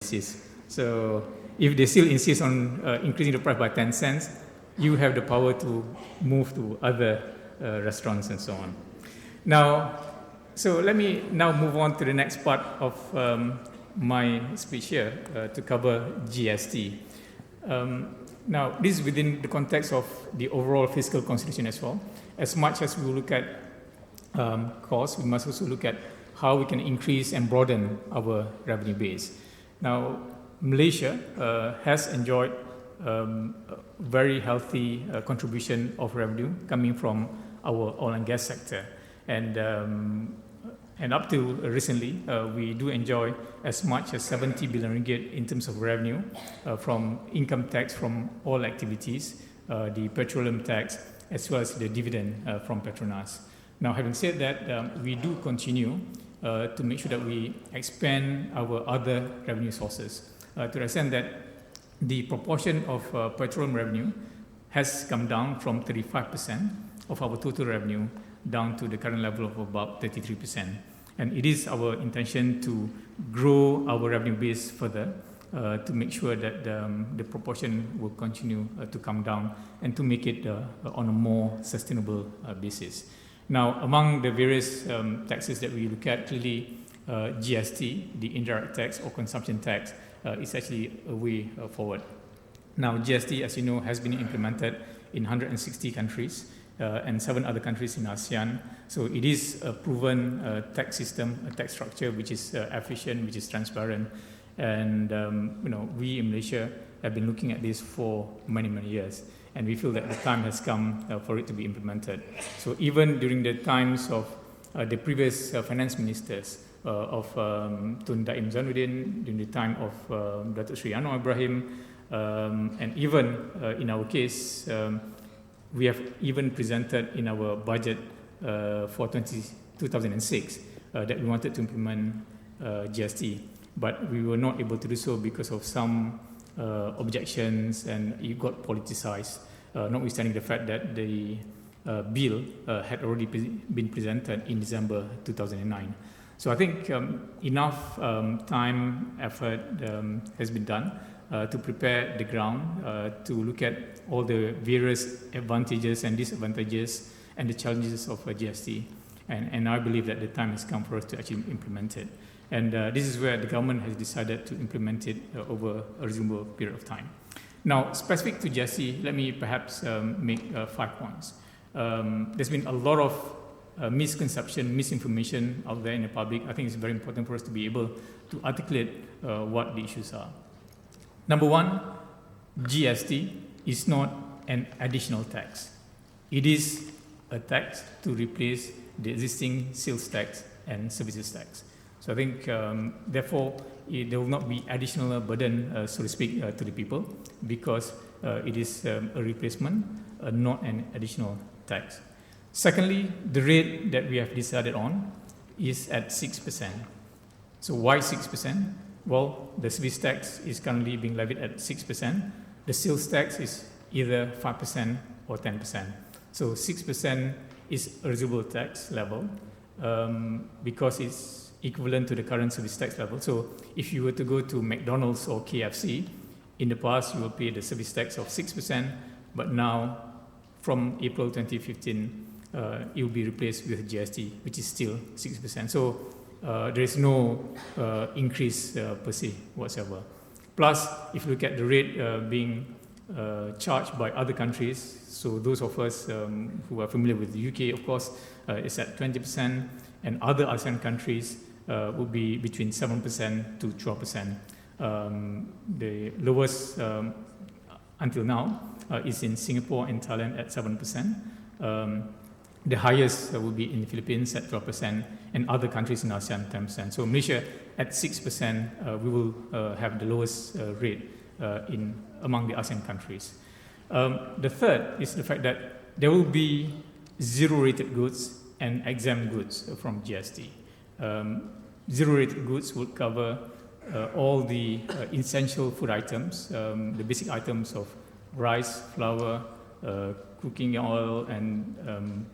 insist. So if they still insist on increasing the price by 10 cents, you have the power to move to other restaurants and so on. Now, so let me now move on to the next part of my speech here to cover GST. Now, this is within the context of the overall fiscal constitution as well. As much as we look at costs, we must also look at how we can increase and broaden our revenue base. Now, Malaysia has enjoyed a very healthy contribution of revenue coming from our oil and gas sector. And up to recently, we do enjoy as much as 70 billion ringgit in terms of revenue from income tax from all activities, the petroleum tax, as well as the dividend from Petronas. Now, having said that, we do continue to make sure that we expand our other revenue sources to the extent that the proportion of petroleum revenue has come down from 35% of our total revenue down to the current level of about 33%. And it is our intention to grow our revenue base further to make sure that the proportion will continue to come down and to make it on a more sustainable basis. Now, among the various taxes that we look at, clearly GST, the indirect tax or consumption tax, is actually a way forward. Now, GST, as you know, has been implemented in 160 countries and 7 other countries in ASEAN. So it is a proven tax system, a tax structure which is efficient, which is transparent. And we in Malaysia have been looking at this for many, many years. And we feel that the time has come for it to be implemented. So even during the times of the previous finance ministers of Tun Daim Zainuddin, during the time of Datuk Sri Anwar Ibrahim, and even in our case, we have even presented in our budget for 2006 that we wanted to implement GST, but we were not able to do so because of some objections, and it got politicized, notwithstanding the fact that the bill had already been presented in December 2009. So I think enough time, effort has been done to prepare the ground, to look at all the various advantages and disadvantages and the challenges of GST. And I believe that the time has come for us to actually implement it. And this is where the government has decided to implement it over a reasonable period of time. Now, specific to GST, let me perhaps make 5 points. There's been a lot of misconception, misinformation out there in the public. I think it's very important for us to be able to articulate what the issues are. Number 1, GST is not an additional tax. It is a tax to replace the existing sales tax and services tax. So I think, therefore, there will not be additional burden, so to speak, to the people, because it is a replacement, not an additional tax. Secondly, the rate that we have decided on is at 6%. So why 6%? Well, the service tax is currently being levied at 6%. The sales tax is either 5% or 10%. So 6% is a reasonable tax level because it's equivalent to the current service tax level. So if you were to go to McDonald's or KFC, in the past you will pay the service tax of 6%, but now from April 2015, it will be replaced with GST, which is still 6%. So there is no increase per se whatsoever. Plus, if you look at the rate being charged by other countries, so those of us who are familiar with the UK, of course, is at 20%, and other ASEAN countries would be between 7% to 12%. The lowest until now is in Singapore and Thailand at 7%. The highest will be in the Philippines at 12%, and other countries in ASEAN 10%. So Malaysia at 6%, we will have the lowest rate among the ASEAN countries. The third is the fact that there will be zero-rated goods and exempt goods from GST. Zero-rated goods would cover all the essential food items, the basic items of rice, flour, cooking oil, and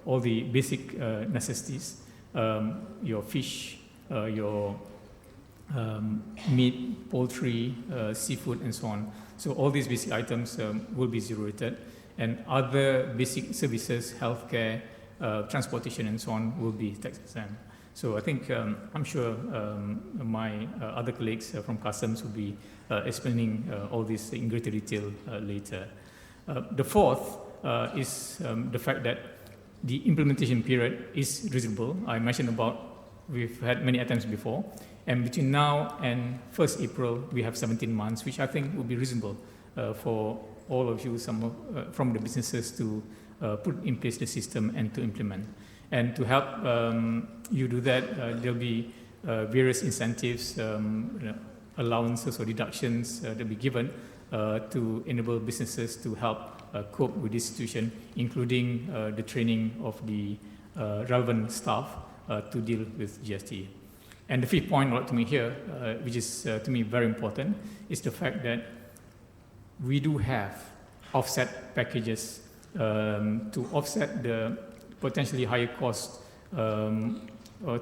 all the basic necessities, your fish, your meat, poultry, seafood, and so on. So all these basic items will be zero rated, and other basic services, healthcare, transportation, and so on will be tax exempt. So I think I'm sure my other colleagues from Customs will be explaining all this in greater detail later. The fourth is the fact that the implementation period is reasonable. I mentioned about we've had many attempts before, and between now and 1st April, we have 17 months, which I think will be reasonable for all of you, from the businesses to put in place the system and to implement. And to help you do that, there'll be various incentives, allowances or deductions that will be given to enable businesses to help cope with this situation, including the training of the relevant staff to deal with GST. And the fifth point I'd like to make here, which is to me very important, is the fact that we do have offset packages to offset the potentially higher cost to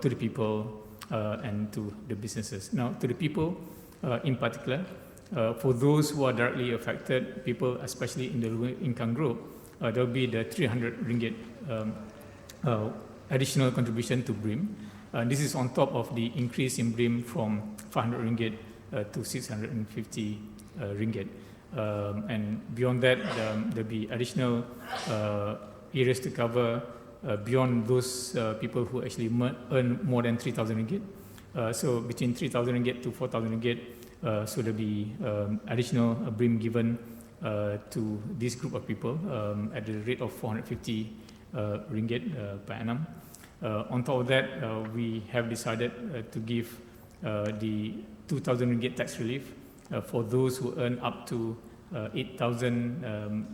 the people and to the businesses. Now, to the people in particular, for those who are directly affected, people especially in the low income group, there will be the 300 ringgit additional contribution to BRIM. This is on top of the increase in BRIM from 500 ringgit to 650 ringgit. And beyond that, there'll be additional areas to cover beyond those people who actually earn more than 3,000 ringgit. So between 3,000 ringgit to 4,000 ringgit, so there'll be additional BRIM given to this group of people at the rate of 450 ringgit per annum. On top of that, we have decided to give the 2,000 ringgit tax relief for those who earn up to 8,000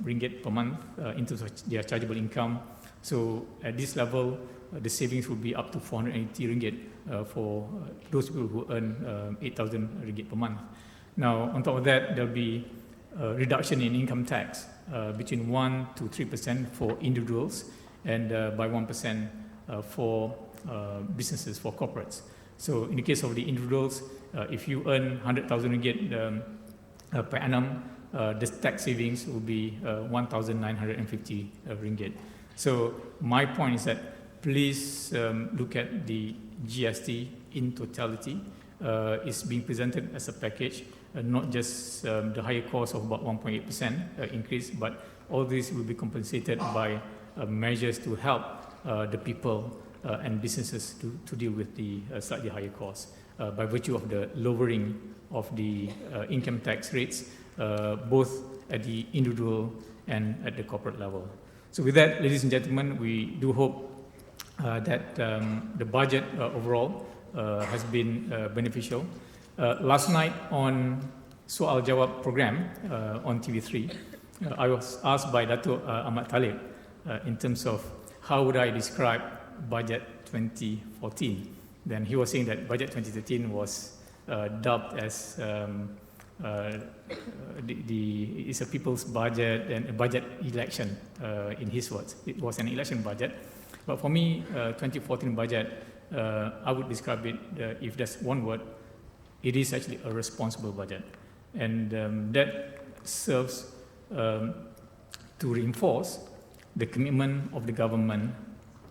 ringgit per month in terms of their chargeable income. So at this level, the savings will be up to 480 ringgit for those people who earn 8,000 ringgit per month. Now, on top of that, there'll be a reduction in income tax between 1 to 3% for individuals and by 1% for businesses, for corporates. So in the case of the individuals, if you earn 100,000 ringgit per annum, the tax savings will be 1,950 ringgit. So my point is that please look at the GST in totality. It's being presented as a package, not just the higher cost of about 1.8% increase, but all this will be compensated by measures to help the people and businesses to deal with the slightly higher costs by virtue of the lowering of the income tax rates, both at the individual and at the corporate level. So with that, ladies and gentlemen, we do hope that the budget overall has been beneficial. Last night on Soal Jawab program on TV3, I was asked by Dato' Ahmad Talib in terms of how would I describe budget 2014. Then he was saying that budget 2013 was dubbed as it's a people's budget and a budget election, in his words. It was an election budget. But for me, 2014 budget, I would describe it, if there's one word, it is actually a responsible budget. And that serves to reinforce the commitment of the government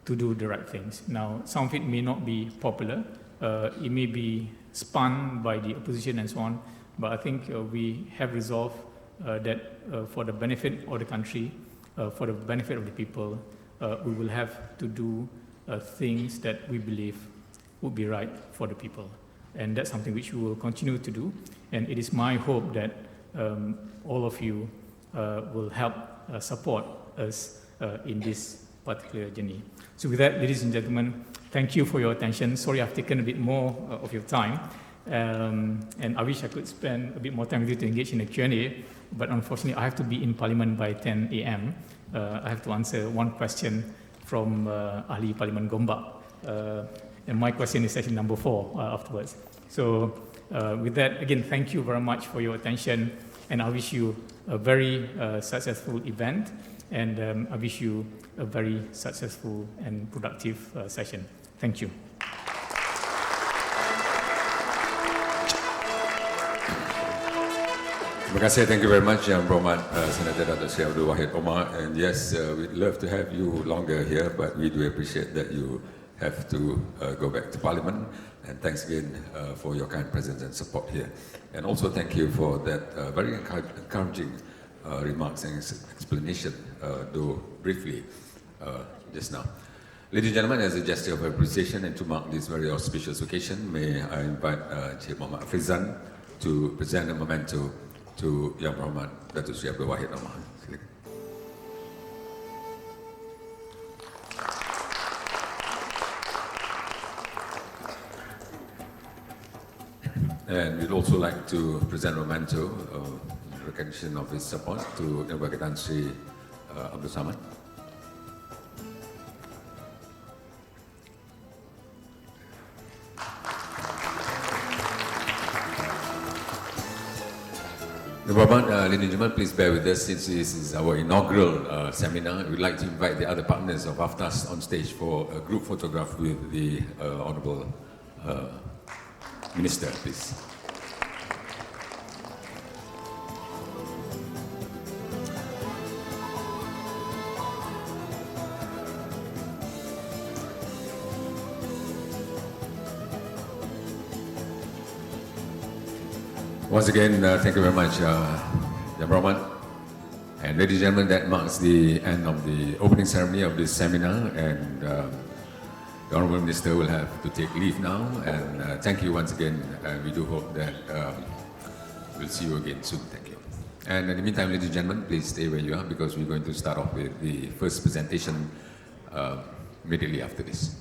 to do the right things. Now, some of it may not be popular. It may be spun by the opposition and so on. But I think we have resolved that for the benefit of the country, for the benefit of the people, we will have to do things that we believe would be right for the people. And that's something which we will continue to do. And it is my hope that all of you will help support us in this particular journey. So with that, ladies and gentlemen, thank you for your attention. Sorry I've taken a bit more of your time. And I wish I could spend a bit more time with you to engage in a Q&A, but unfortunately I have to be in Parliament by 10 a.m. I have to answer one question from Ahli Parlimen Gombak. And my question is actually number 4 afterwards. So with that, again, thank you very much for your attention, and I wish you a very successful event, and I wish you a very successful and productive session. Thank you. Terima kasih, thank you very much, Yang Berhormat Senator Dato' Sri Abdul Wahid Omar. And yes, we'd love to have you longer here, but we do appreciate that you have to go back to Parliament. And thanks again for your kind presence and support here. And also thank you for that very encouraging remarks and explanation, though briefly, just now. Ladies and gentlemen, as a gesture of appreciation and to mark this very auspicious occasion, may I invite Encik Muhammad Afrizan to present a memento to Yang Berhormat Dato' Sri Abdul Wahid Omar. Silakan. And we'd also like to present a memento in recognition of his support to Yang Berhormat Sri Abdul Samad. Ladies and gentlemen, please bear with us since this is our inaugural seminar. We'd like to invite the other partners of AFTAS on stage for a group photograph with the Honourable Minister, please. Once again, thank you very much, Yang Berhormat. And ladies and gentlemen, that marks the end of the opening ceremony of this seminar, and the Honourable Minister will have to take leave now. And thank you once again, and we do hope that we'll see you again soon. Thank you. And in the meantime, ladies and gentlemen, please stay where you are because we're going to start off with the first presentation immediately after this.